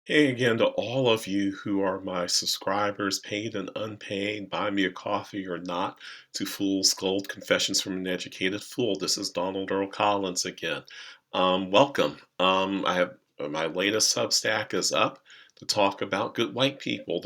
Hey again to all of you who are my subscribers, paid and unpaid, buy me a coffee or not, to Fool's Gold Confessions from an Educated Fool. This is Donald Earl Collins again. Welcome. I have my latest Substack is up to talk about good white people,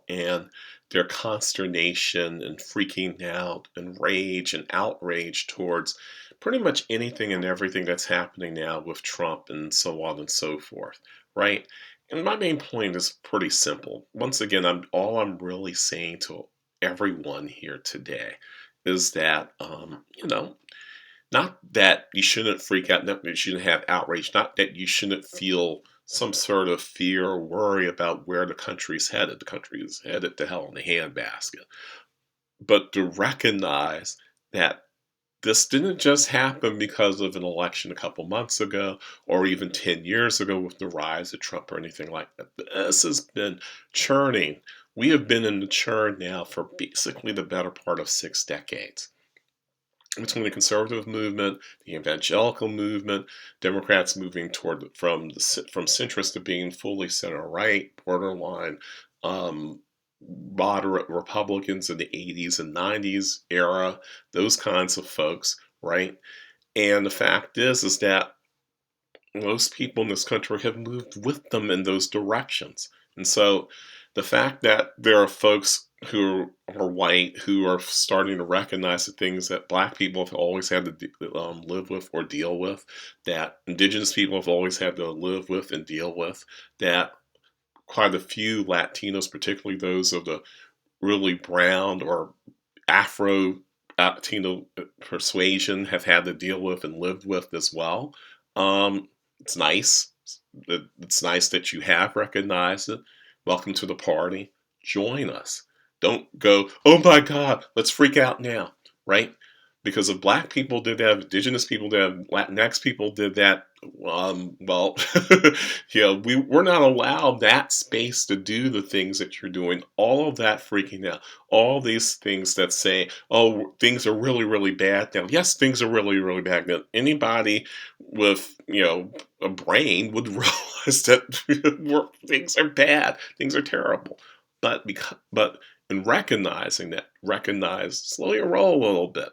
and their consternation and freaking out and rage and outrage towards pretty much anything and everything that's happening now with Trump and so on and so forth, right? And my main point is pretty simple. Once again, I'm really saying to everyone here today is that not that you shouldn't freak out, not that you shouldn't have outrage, not that you shouldn't feel some sort of fear or worry about where the country's headed. The country is headed to hell in a handbasket. But to recognize that this didn't just happen because of an election a couple months ago or even 10 years ago with the rise of Trump or anything like that. This has been churning. We have been in the churn now for basically the better part of 6 decades. Between the conservative movement, the evangelical movement, Democrats moving from centrist to being fully center right, borderline moderate Republicans in the 80s and 90s era, those kinds of folks, right? And the fact is that most people in this country have moved with them in those directions. And so the fact that there are folks who are white who are starting to recognize the things that black people have always had to live with or deal with, that indigenous people have always had to live with and deal with, that quite a few Latinos, particularly those of the really brown or Afro Latino persuasion, have had to deal with and lived with as well. It's nice. It's nice that you have recognized it. Welcome to the party. Join us. Don't go, oh my God, let's freak out now, right? Because if black people did that, if indigenous people did that, Latinx people did that, well, we're not allowed that space to do the things that you're doing. All of that freaking out, all these things that say, oh, things are really, really bad now. Yes, things are really, really bad now. Anybody with, a brain would realize that things are bad, things are terrible. But in recognizing that, slow your roll a little bit.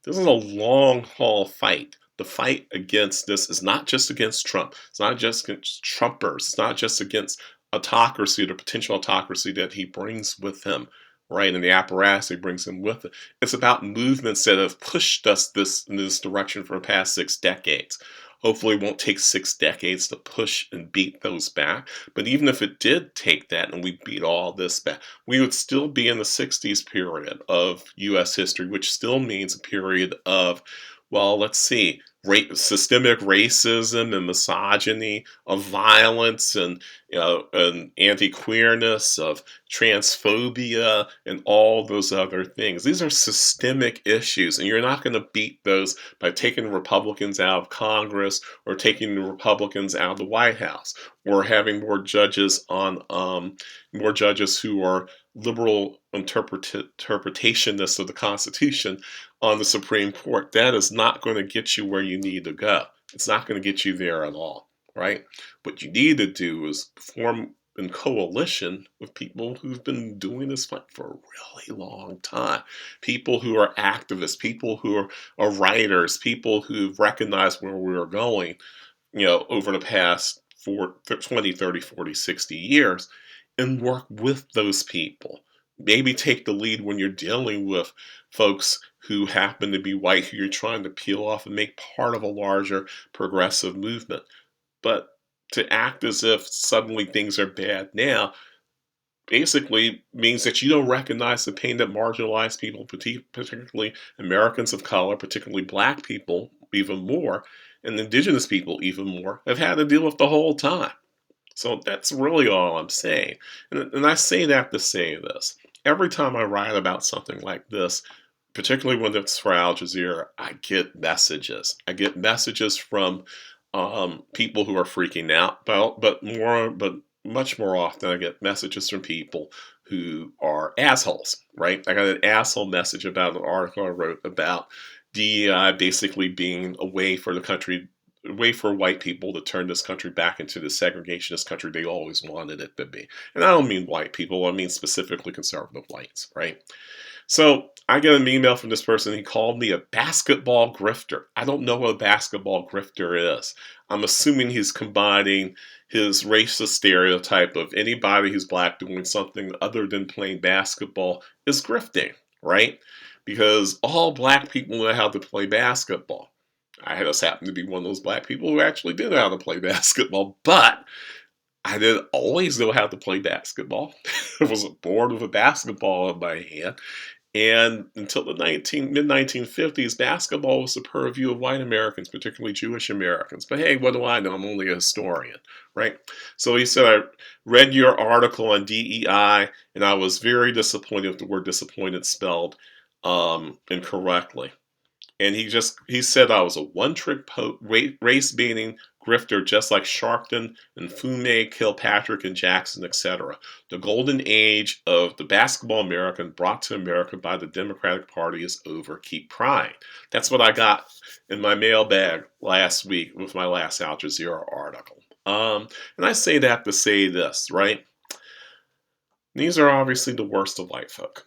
This is a long haul fight. The fight against this is not just against Trump. It's not just against Trumpers. It's not just against autocracy, the potential autocracy that he brings with him, right? And the apparatus he brings him with it. It's about movements that have pushed us in this direction for the past 6 decades. Hopefully, it won't take 6 decades to push and beat those back. But even if it did take that and we beat all this back, we would still be in the 60s period of U.S. history, which still means a period of, well, let's see, systemic racism and misogyny, of violence and and anti-queerness, of transphobia, and all those other things. These are systemic issues, and you're not going to beat those by taking Republicans out of Congress or taking the Republicans out of the White House or having more judges who are liberal interpretationists of the Constitution on the Supreme Court. That is not going to get you where you need to go. It's not going to get you there at all, right? What you need to do is form in coalition with people who've been doing this fight for a really long time. People who are activists, people who are writers, people who've recognized where we are going, over the past 20, 30, 40, 60 years, and work with those people. Maybe take the lead when you're dealing with folks who happen to be white, who you're trying to peel off and make part of a larger progressive movement. But to act as if suddenly things are bad now basically means that you don't recognize the pain that marginalized people, particularly Americans of color, particularly black people, even more, and indigenous people, even more, have had to deal with the whole time. So that's really all I'm saying. And I say that to say this. Every time I write about something like this, particularly when it's for Al Jazeera, I get messages. I get messages from people who are freaking out, but much more often I get messages from people who are assholes, right? I got an asshole message about an article I wrote about DEI basically being a way for the country way for white people to turn this country back into the segregationist country they always wanted it to be. And I don't mean white people, I mean specifically conservative whites, right? So I get an email from this person. He called me a basketball grifter. I don't know what a basketball grifter is. I'm assuming he's combining his racist stereotype of anybody who's black doing something other than playing basketball is grifting, right? Because all black people know how to play basketball. I just happen to be one of those black people who actually did know how to play basketball, but I didn't always know how to play basketball. I was bored with a basketball in my hand. And until the mid 1950s, basketball was the purview of white Americans, particularly Jewish Americans. But hey, what do I know? I'm only a historian, right? So he said, I read your article on DEI, and I was very disappointed with the word disappointed spelled incorrectly. And he said I was a one-trick race-baiting grifter, just like Sharpton and Fume, Kilpatrick and Jackson, etc. The golden age of the basketball American brought to America by the Democratic Party is over. Keep prying. That's what I got in my mailbag last week with my last Al Jazeera article. And I say that to say this, right? These are obviously the worst of white folk.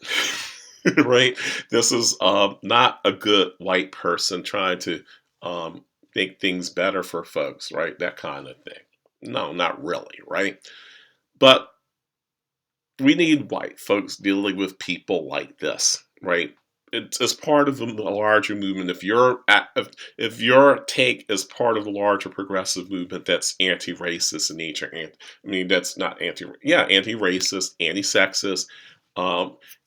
Right? This is not a good white person trying to make things better for folks, right? That kind of thing. No, not really, right? But we need white folks dealing with people like this, right? It's part of the larger movement. If your take is part of the larger progressive movement that's anti-racist in nature, that's not anti-racist, anti-sexist,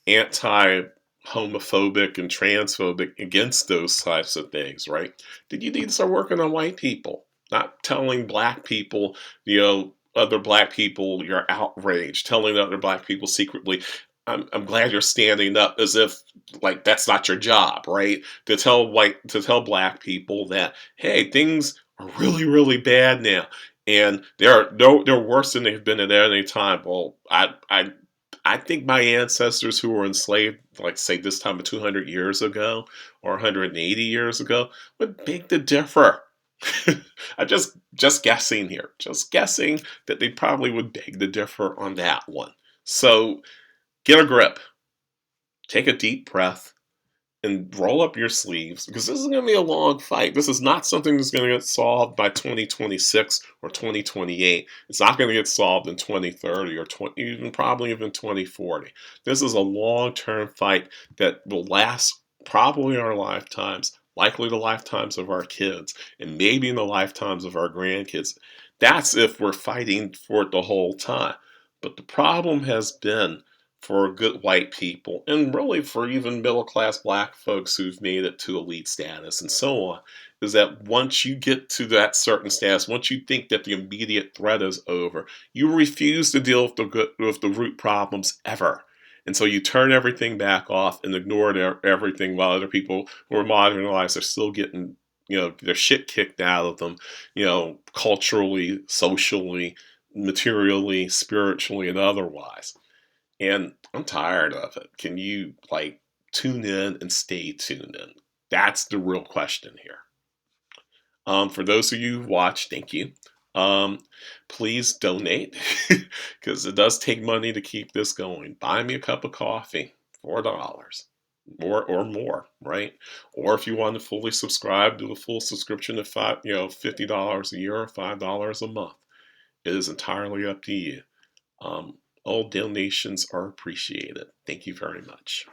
anti-homophobic and transphobic against those types of things, right? Then you need to start working on white people, not telling black people, other black people you're outraged, telling other black people secretly, I'm glad you're standing up, as if like that's not your job, right? To tell black people that, hey, things are really, really bad now. And they're worse than they've been at any time. Well, I think my ancestors who were enslaved, like say this time of 200 years ago or 180 years ago, would beg to differ. I'm just guessing here, just guessing that they probably would beg to differ on that one. So get a grip, take a deep breath, and roll up your sleeves, because this is going to be a long fight. This is not something that's going to get solved by 2026 or 2028. It's not going to get solved in 2030 or probably even 2040. This is a long-term fight that will last probably our lifetimes, likely the lifetimes of our kids, and maybe in the lifetimes of our grandkids. That's if we're fighting for it the whole time. But the problem has been for good white people, and really for even middle class black folks who've made it to elite status and so on, is that once you get to that certain status, once you think that the immediate threat is over, you refuse to deal with the root problems ever. And so you turn everything back off and ignore everything, while other people who are marginalized are still getting, their shit kicked out of them, culturally, socially, materially, spiritually, and otherwise. And I'm tired of it. Can you tune in and stay tuned in? That's the real question here. For those of you who watch, thank you. Please donate, because it does take money to keep this going. Buy me a cup of coffee, $4 or more, right? Or if you want to fully subscribe, do a full subscription of $50 a year or $5 a month. It is entirely up to you. All donations are appreciated. Thank you very much.